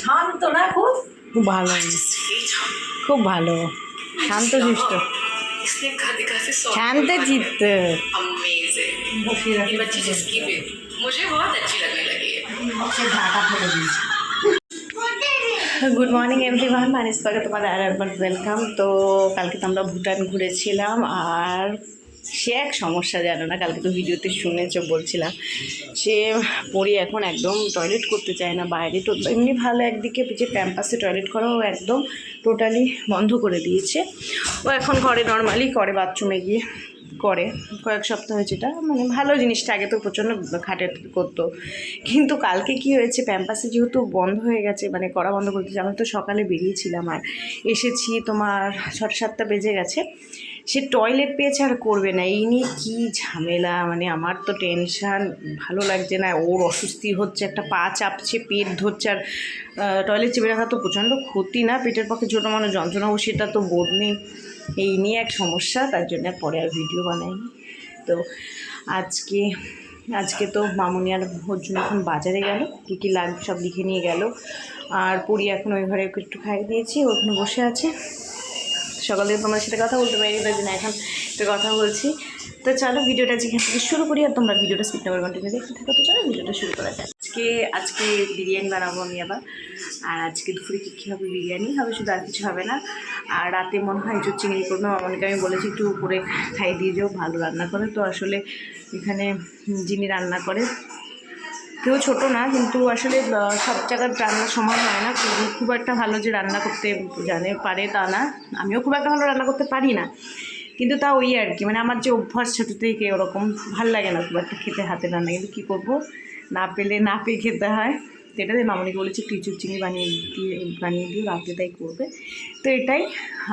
শান্ত না, খুব খুব ভালো, খুব ভালো, শান্ত শিষ্ট, শান্তে চিত্ত। গুড মর্নিং এভরিওয়ান, মানিস পাকে তোমাদের আর একবার ওয়েলকাম। তো কালকে তো আমরা ভুটান ঘুরেছিলাম, আর সে এক সমস্যা জানো না, কালকে তো ভিডিওতে শুনেছো বলছিলাম, সে পড়ি এখন একদম টয়লেট করতে চায় না বাইরে। তো এমনি ভালো, একদিকে যে ক্যাম্পাসে টয়লেট করাও একদম টোটালি বন্ধ করে দিয়েছে। ও এখন করে, নর্মালি করে, বাথরুমে গিয়ে করে। কয়েক সপ্তাহ হয়েছে, এটা মানে ভালো জিনিসটা। আগে তো প্রচণ্ড খাটে করতো, কিন্তু কালকে কি হয়েছে, ক্যাম্পাসে যেহেতু বন্ধ হয়ে গেছে, মানে করা বন্ধ করতেছে। আমি তো সকালে বেরিয়েছিলাম আর এসেছি তোমার 6-7টা বেজে গেছে। সে টয়লেট পেয়েছে আর করবে না, এই নিয়ে কী ঝামেলা। মানে আমার তো টেনশান, ভালো লাগছে না। ওর অস্বস্তি হচ্ছে, একটা পা চাপছে, পেট ধরছে। আর টয়লেট চেপে রাখা তো প্রচণ্ড ক্ষতি না, পেটের পক্ষে ছোটো মানুষ যন্ত্রণা, সেটা তো বোধ নেই। এই নিয়ে এক সমস্যা, তার জন্য পরে আর ভিডিও বানাইনি। তো আজকে তো মামুনি আর ওর জন্য এখন বাজারে গেল, কী কী লাগবে সব লিখে নিয়ে গেল। আর পরি এখন ওই ঘরে একটু খাইয়ে দিয়েছি, ওখানে বসে আছে। সকাল থেকে তোমার সাথে কথা বলতে পারি, তাই জন্য এখন একটু কথা বলছি। তো চলো ভিডিওটা যেখান থেকে শুরু করি, আর তোমরা ভিডিওটা স্কিপ না করে কন্টিনিউ দেখতে থাকো। তো চলো ভিডিওটা শুরু করা যায়। আজকে বিরিয়ানি বানাবো আমি আবার। আর আজকে দুপুরে কী হবে, বিরিয়ানি হবে শুধু, আর কিছু হবে না। আর রাতে মনে হয় একটু চিংড়ি করবো। মামনিকে আমি বলেছি একটু উপরে খাইয়ে দিয়ে যাও, ভালো রান্না করে। তো আসলে এখানে যিনি রান্না করে, কেউ ছোটো না, কিন্তু আসলে সব জায়গার রান্নার সমান হয় না। খুব একটা ভালো যে রান্না করতে জানে পারে তা না, আমিও খুব একটা ভালো রান্না করতে পারি না, কিন্তু তা ওই আর কি, মানে আমার যে অভ্যাস ছোটো থেকে ওরকম ভাল লাগে না খুব একটা খেতে হাতে রান্না। কিন্তু কী করবো, না পেয়ে খেতে হয়। তো এটাতে মামনিকে বলেছি টিচুর চিংড়ি বানিয়ে দিয়ে রাতে তাই করবে। তো এটাই।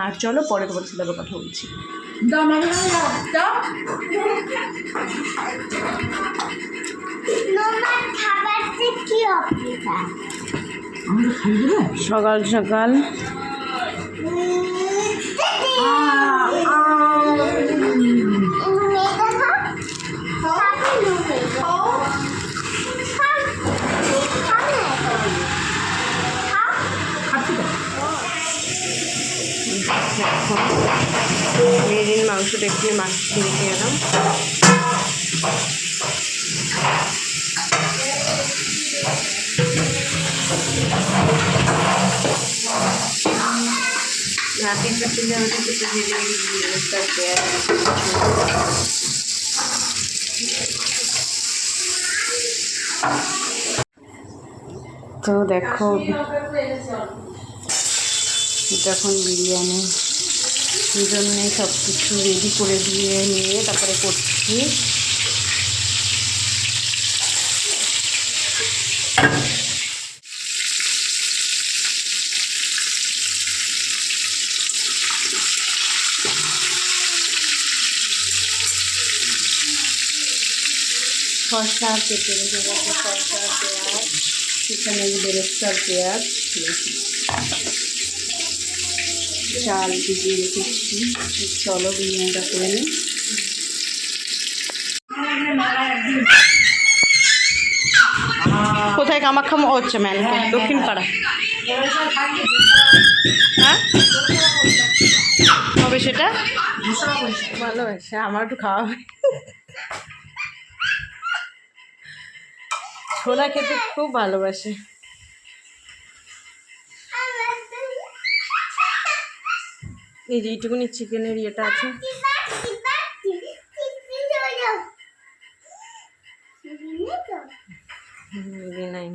আর চলো পরে তোমার সাথে আবার কথা বলছি। সকাল সকাল মেরিন মাংসটা একটু মাখিয়ে রেখে এলাম। রাতে তো দেখো যখন বিরিয়ানি এই জন্যে সব কিছু রেডি করে দিয়ে নিয়ে তারপরে করছি। শসা কেটে রেখে গেছে, শসা, পেঁয়াজ, এখানে বেরেস্তার পেঁয়াজ, চাল ভিজিয়ে রেখেছি। চলো বিরিয়ানিটা করে নিই। কোথায় কামাখ্যা হচ্ছে ম্যানকে? দক্ষিণ পাড়া। হ্যাঁ হবে সেটা ভালোবাসে, আমার একটু খাওয়া হয়। ছোলা খেতে খুব ভালোবাসে। এই যে এইটুকুনি চিকেনের ইয়েটা আছে, নাই।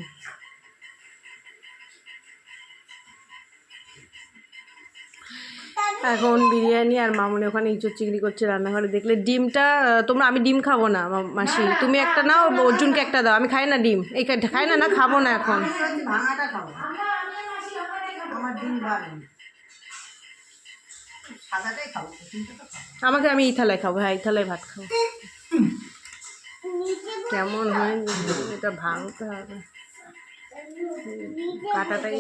এখন বিরিয়ানি আর মামুনি ওখানে ইঁচড় চিংড়ি করছে রান্নাঘরে। দেখলে ডিমটা তোমরা, আমি ডিম খাবো না মাসি, তুমি একটা নাও, অর্জুনকে একটা দাও। আমি খাই না ডিম, এই খাই না, খাবো না এখন। আমাকে, আমি এই থালায় খাবো। হ্যাঁ এই থালায় ভাত খাবো। কেমন হয় এটা ভাঙতে হবে, কাটাটাই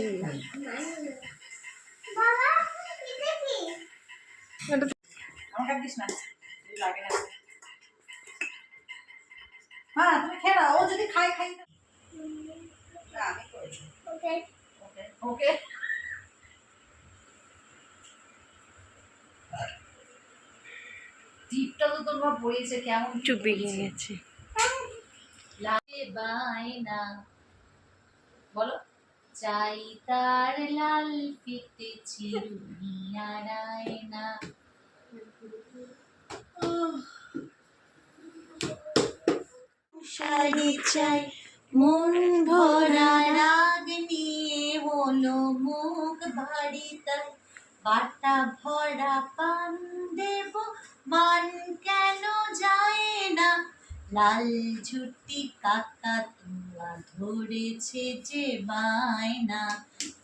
ওকে ওকে টিপটা তো তোমার পড়েছে কেমন চুপে গিয়ে গেছে। লাগে বায়না বলো চাই তার লাল ফিতে চিরুনিয়ারায় না শাড়ি চাই মন ভরা রাগ নিয়ে হলো মুখ ভারী তাই বাটা ভরা পান দেব মান কেন যায় না লাল ঝুটি কাকা তুয়া ধরেছে যে বায়না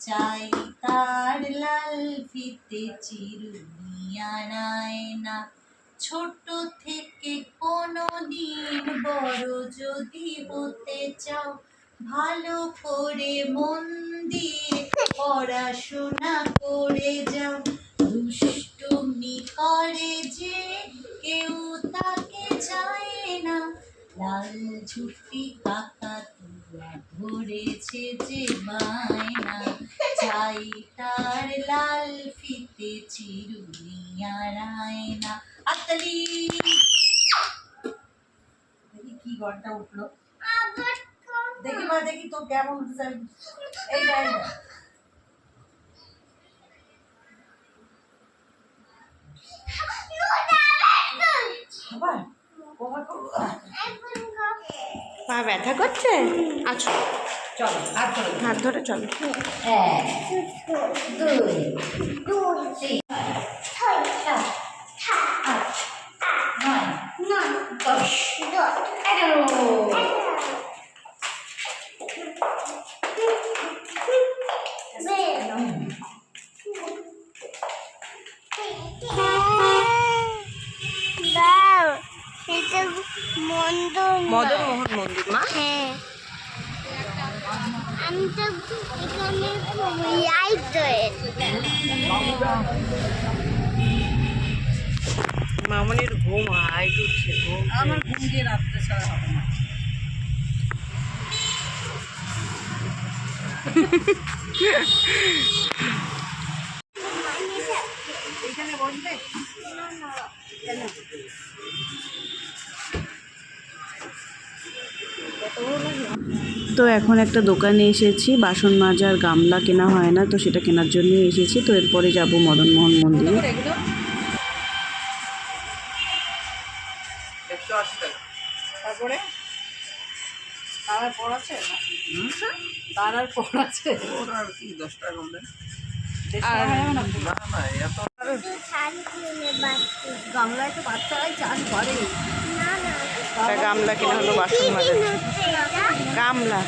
চাই তার লাল ফিতে চিরুনিয়ারায় না ছোট থেকে কোনো দিন বড় যদি হতে চাও ভালো করে মন দিয়ে পড়াশোনা করে যাও দুষ্টুমি করে যে কেউ তাকে চায় না লাল ঝুটি কাকা তুয়া ধরেছে যে বায়না চাই তার লাল ফিতে চিরুনিয়ারায় না আতলি দেখি কি ঘন্টা উঠলো দেখি মা দেখি তো কেমন এই পা ব্যথা করছে? আচ্ছা চলো হাত ধরে চলো। 1 2 3 4 5 6 মদন মোহন মন্দির মা। হ্যাঁ আমি তো এখানে লাইট মামনির ঘুম হাই উঠছে। আমার ঘুম দিয়ে রাত্রে ছাড়া হবে না এখানে বসবে তো এখন একটা দোকানে এসেছি, বাসন মাজার গামলা কেনা হয় না, তো সেটা কেনার জন্যই এসেছি। তো এরপরে যাব মদন মোহন মন্দিরে। তারপরে তার আর পর আছে তার আর পর আছে ওর আর কি 10 টাকা কম দেন? আর না না এত গামলায় তো বাচ্চারাই চান করে একটা গামলা কেনা হলো বাসন মাজার গামলা।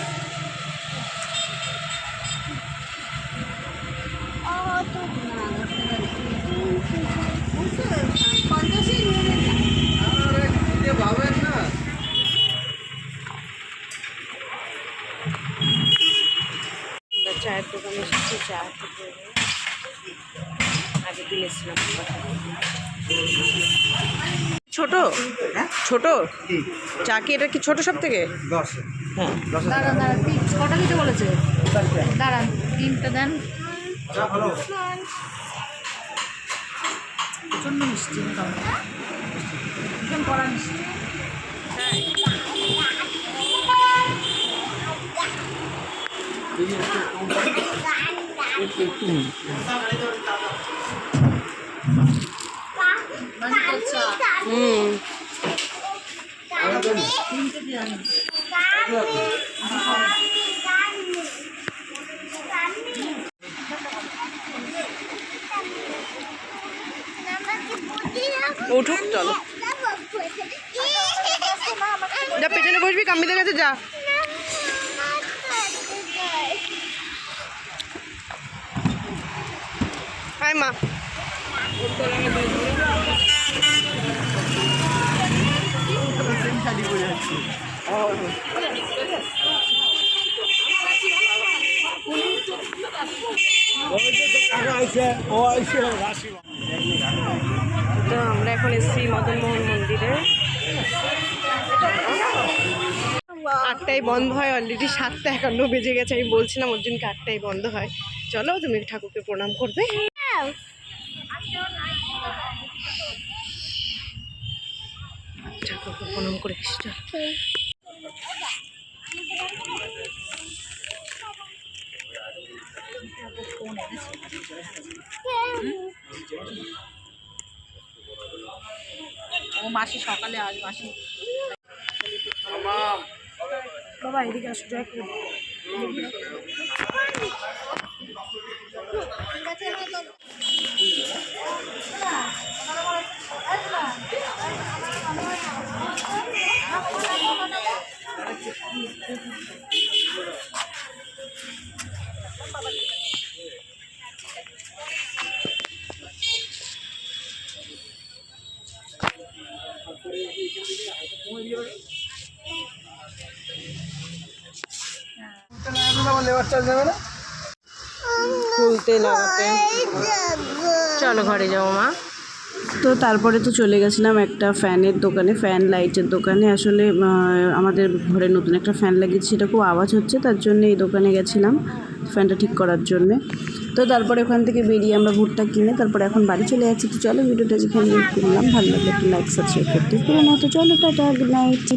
আরে কিনে ভাবেন না। চায়ের দোকানে এসেছি, চা খেতে। আগে দিয়েছিলাম ছোট ছোট চা কি এটা কি ছোট সব থেকে? 10 হ্যাঁ দাঁড়ান কটা দিতে বলেছে দাঁড়ান 3টা দেন চা ভালো প্রচন্ড মিষ্টি ভীষণ কড়া মিষ্টি হুম উঠুক চলো, যা পেছনে বসবি কাম্বিদের কাছে যা। হাই মা। তো আমরা এখন এসেছি মদন মোহন মন্দিরে। 8টায় বন্ধ হয়, অলরেডি 7:51 বেজে গেছে। আমি বলছিলাম অর্জুনকে 8টায় বন্ধ হয়, চলো তুমি ঠাকুরকে প্রণাম করবে। ঠাকুরকে প্রণাম করে এসে চল। ও মাসি সকালে আজ মাসি বাবা এদিকে আসো, জয় করে দাও। লেবার চার্জ দেবে না? খুলতে লাগাতে চলো ঘরে যাও মা। তো তারপরে তো চলে গেছিলাম একটা ফ্যানের দোকানে, ফ্যান লাইটের দোকানে। আসলে আমাদের ঘরে নতুন একটা ফ্যান লাগিয়েছি, সেটা খুব আওয়াজ হচ্ছে, তার জন্য এই দোকানে গেছিলাম ফ্যানটা ঠিক করার জন্যে। তো তারপরে ওখান থেকে বেরিয়ে আমরা ভুট্টা কিনে তারপরে এখন বাড়ি চলে যাচ্ছি। তো চলো ভিডিওটা যেখানে করলাম, ভালো লাগলে একটু লাইক সাবস্ক্রাইব করতে পুরো না। তো চলো টাটা, গুড নাইট।